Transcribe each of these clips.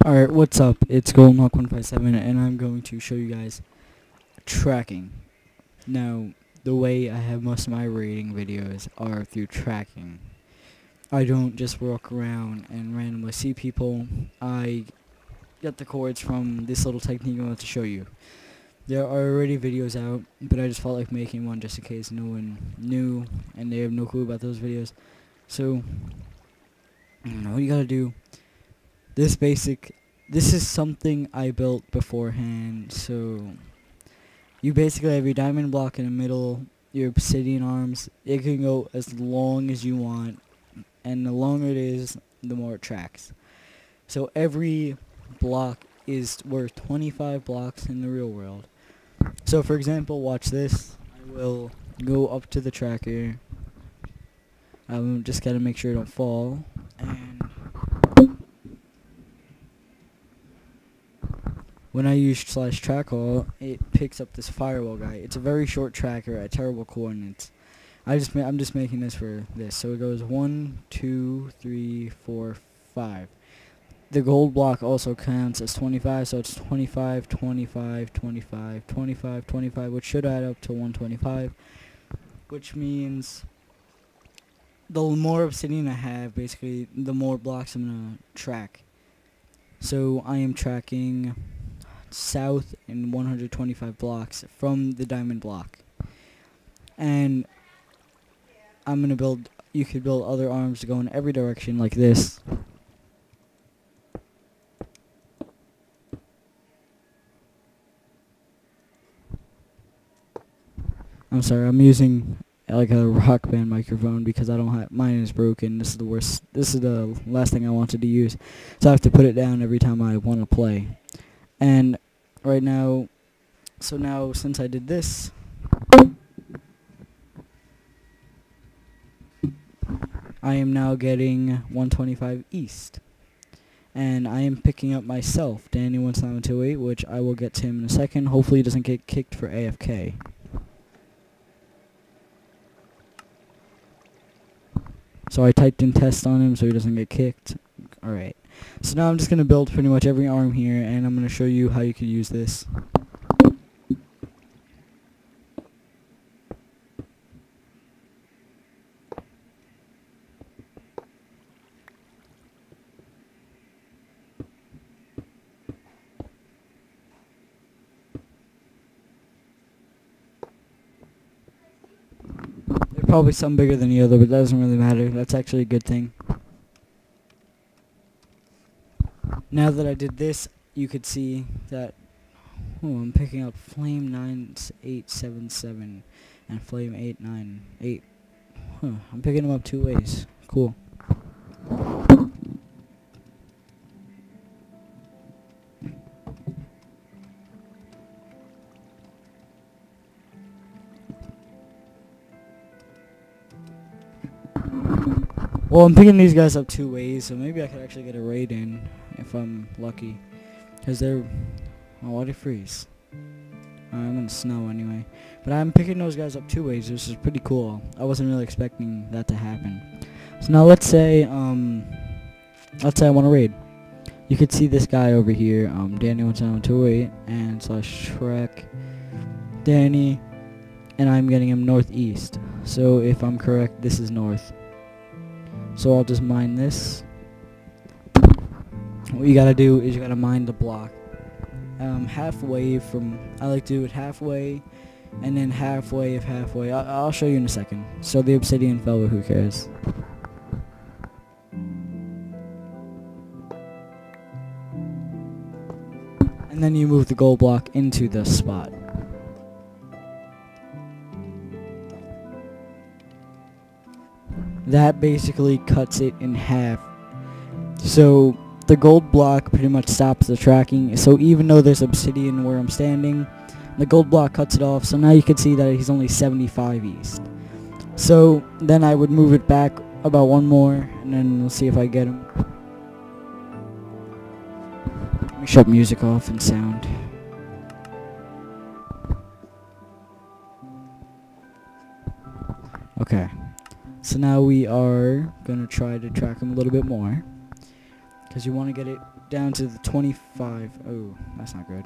Alright, what's up? It's GoldenHawk157 and I'm going to show you guys tracking. Now, the way I have most of my rating videos are through tracking. I don't just walk around and randomly see people. I get the coords from this little technique I'm about to show you. There are already videos out, but I just felt like making one just in case no one knew and they have no clue about those videos. So, I don't know what you gotta do. This is something I built beforehand, so you basically have your diamond block in the middle, your obsidian arms. It can go as long as you want, and the longer it is, the more it tracks. So every block is worth 25 blocks in the real world. So for example, watch this. I will go up to the tracker. I'm just gotta make sure I don't fall, and when I use /trackall, it picks up this firewall guy. It's a very short tracker at terrible coordinates. I'm just making this for this. So it goes 1, 2, 3, 4, 5. The gold block also counts as 25, so it's 25, 25, 25, 25, 25, which should add up to 125, which means the more obsidian I have, basically, the more blocks I'm going to track. So I am tracking south in 125 blocks from the diamond block, and I'm gonna build. You could build other arms to go in every direction like this. I'm sorry, I'm using like a Rock Band microphone because I don't have, mine is broken. This is the worst. This is the last thing I wanted to use, so I have to put it down every time I want to play. And right now, so now since I did this, I am now getting 125 east. And I am picking up myself, Danny1728, which I will get to him in a second. Hopefully he doesn't get kicked for AFK. So I typed in test on him so he doesn't get kicked. Alright. So now I'm just going to build pretty much every arm here, and I'm going to show you how you can use this. They're probably some bigger than the other, but that doesn't really matter. That's actually a good thing. Now that I did this, you could see that I'm picking up Flame 9877 and Flame 898. I'm picking them up two ways. Cool. Well, I'm picking these guys up two ways, so maybe I could actually get a raid in if I'm lucky. Because they're... Oh, why'd it freeze? I'm in the snow anyway. But I'm picking those guys up two ways, which is pretty cool. I wasn't really expecting that to happen. So now let's say I want to raid. You could see this guy over here, Danny1728 and /Shrek Danny, and I'm getting him northeast. So if I'm correct, this is north. So I'll just mine this. What you gotta do is you gotta mine the block halfway from, I like to do it halfway and then halfway of halfway. I'll show you in a second. So the obsidian fell, but who cares? And then you move the gold block into the spot. That basically cuts it in half. So the gold block pretty much stops the tracking. So even though there's obsidian where I'm standing, the gold block cuts it off. So now you can see that he's only 75 east. So then I would move it back about one more, and then we'll see if I get him. Let me shut music off and sound. Okay. So now we are going to try to track him a little bit more, because you want to get it down to the 25. Oh, that's not good.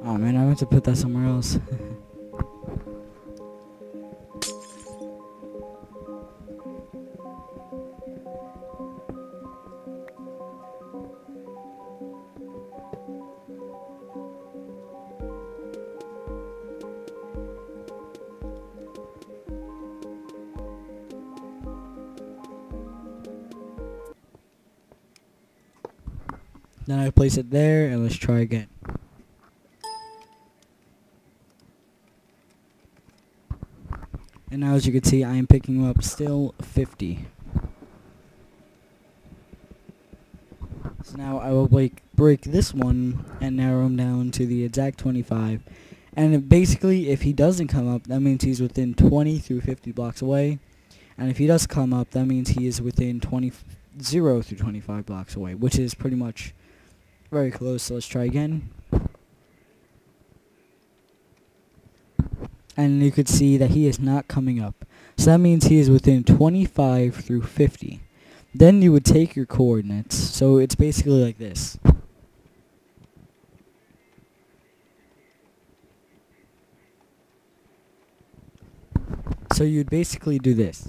Oh man, I meant to put that somewhere else. Then I place it there, and let's try again. And now as you can see, I am picking up still 50. So now I will break this one and narrow him down to the exact 25. And basically, if he doesn't come up, that means he's within 20 through 50 blocks away. And if he does come up, that means he is within 0 through 25 blocks away, which is pretty much very close. So let's try again. And you could see that he is not coming up. So that means he is within 25 through 50. Then you would take your coordinates. So it's basically like this. So you'd basically do this.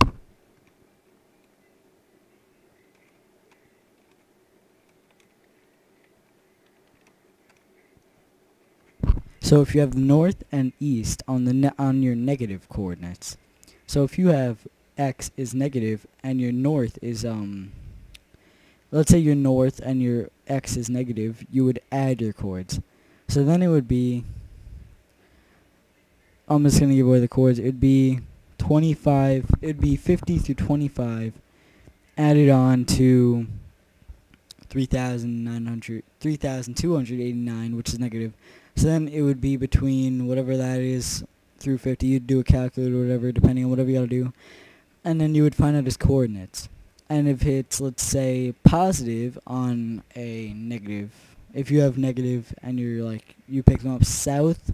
So if you have north and east on the on your negative coordinates, so if you have x is negative and your north is let's say your north and your x is negative, you would add your chords. So then it would be, I'm just gonna give away the chords. It'd be 25. It'd be 50 through 25 added on to 3,289, which is negative. So then it would be between whatever that is through 50. You'd do a calculator or whatever, depending on whatever you gotta do. And then you would find out his coordinates. And if it's, let's say, positive on a negative, if you have negative and you're like, you pick them up south,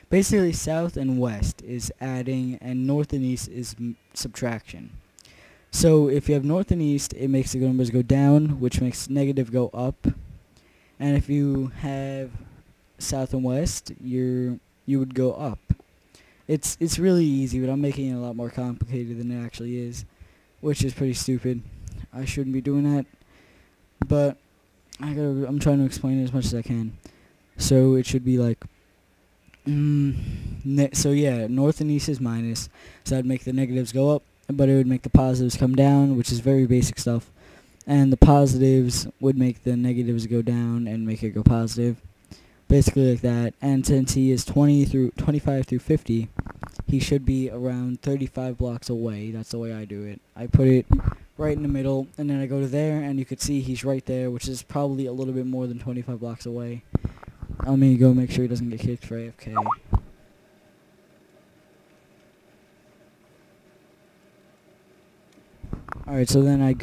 basically south and west is adding and north and east is subtraction. So if you have north and east, it makes the numbers go down, which makes negative go up. And if you have south and west, you would go up. It's really easy, but I'm making it a lot more complicated than it actually is, which is pretty stupid. I shouldn't be doing that, but I'm trying to explain it as much as I can. So it should be like, so yeah, north and east is minus, so that'd make the negatives go up, but it would make the positives come down, which is very basic stuff. And the positives would make the negatives go down and make it go positive. Basically like that. And since he is 25 through 50, he should be around 35 blocks away. That's the way I do it. I put it right in the middle, and then I go to there, and you could see he's right there, which is probably a little bit more than 25 blocks away. I'm going to go make sure he doesn't get kicked for AFK. Alright, so then I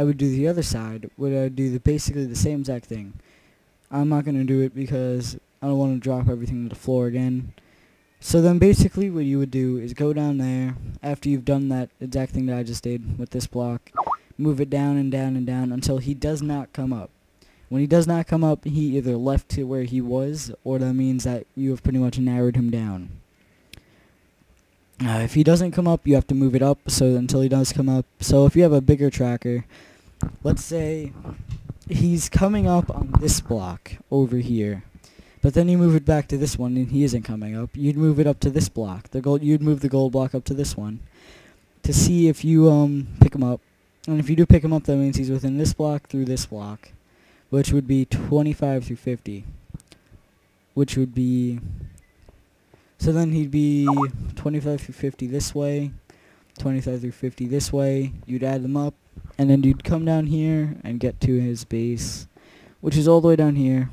would do the other side, where I would do basically the same exact thing. I'm not going to do it because I don't want to drop everything to the floor again. So then basically what you would do is go down there, after you've done that exact thing that I just did with this block, move it down and down and down until he does not come up. When he does not come up, he either left to where he was, or that means that you have pretty much narrowed him down. If he doesn't come up, you have to move it up until he does come up. So if you have a bigger tracker, let's say he's coming up on this block over here, but then you move it back to this one and he isn't coming up, you'd move it up to this block. You'd move the gold block up to this one to see if you pick him up. And if you do pick him up, that means he's within this block through this block, which would be 25 through 50, which would be, so then he'd be 25 through 50 this way, 25 through 50 this way. You'd add them up, and then you'd come down here and get to his base, which is all the way down here,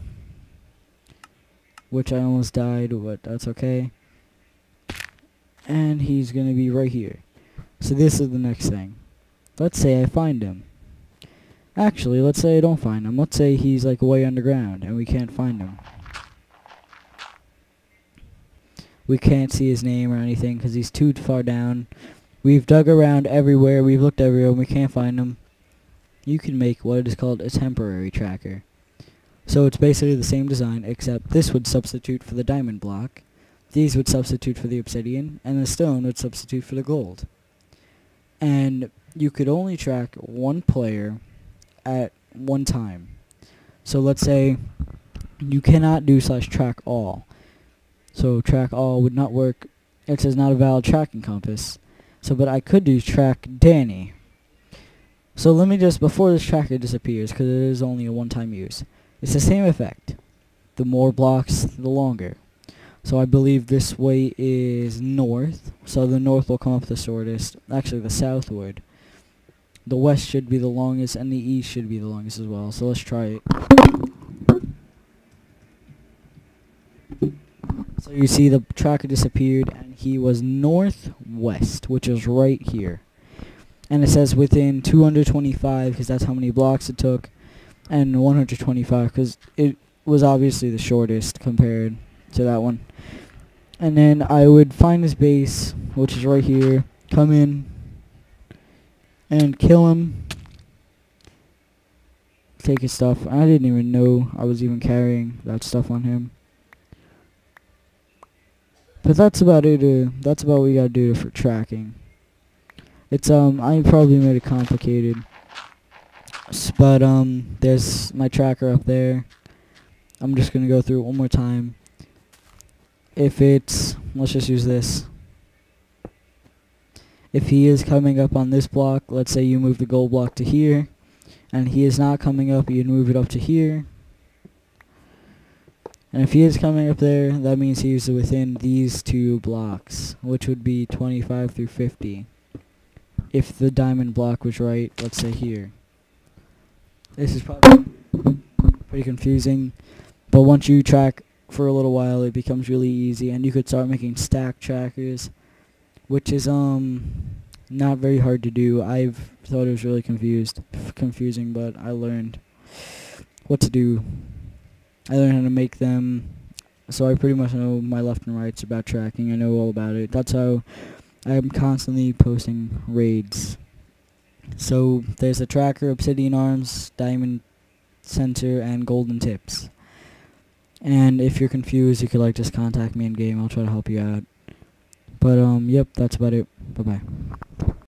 which I almost died, but that's okay. And he's going to be right here. So this is the next thing. Let's say I find him. Actually, let's say I don't find him. Let's say he's like way underground and we can't find him. We can't see his name or anything because he's too far down. We've dug around everywhere. We've looked everywhere and we can't find him. You can make what is called a temporary tracker. So it's basically the same design, except this would substitute for the diamond block, these would substitute for the obsidian, and the stone would substitute for the gold. And you could only track one player at one time. So let's say you cannot do /track all. So track all would not work. It says not a valid tracking compass. So but I could do track Danny. So let me just, before this tracker disappears, because it is only a one-time use, it's the same effect. The more blocks, the longer. So I believe this way is north. So the north will come up the shortest. Actually, the south would. The west should be the longest, and the east should be the longest as well. So let's try it. So you see the tracker disappeared, and he was northwest, which is right here. And it says within 225, because that's how many blocks it took, and 125, because it was obviously the shortest compared to that one. And then I would find his base, which is right here, come in, and kill him, take his stuff. I didn't even know I was even carrying that stuff on him. But that's about it. That's about what we gotta do for tracking. It's I probably made it complicated, but there's my tracker up there. I'm just gonna go through it one more time. If it's, let's just use this. If he is coming up on this block, let's say you move the gold block to here, and he is not coming up, you'd move it up to here. And if he is coming up there, that means he's within these two blocks, which would be 25 through 50. If the diamond block was right, let's say here. This is probably pretty confusing, but once you track for a little while, it becomes really easy, and you could start making stack trackers, which is not very hard to do. I've thought it was really confusing, but I learned what to do. I learned how to make them, so I pretty much know my left and rights about tracking. I know all about it. That's how I'm constantly posting raids. So there's a tracker, obsidian arms, diamond sensor, and golden tips. And if you're confused, you could just contact me in game. I'll try to help you out. But yep, that's about it. Bye bye.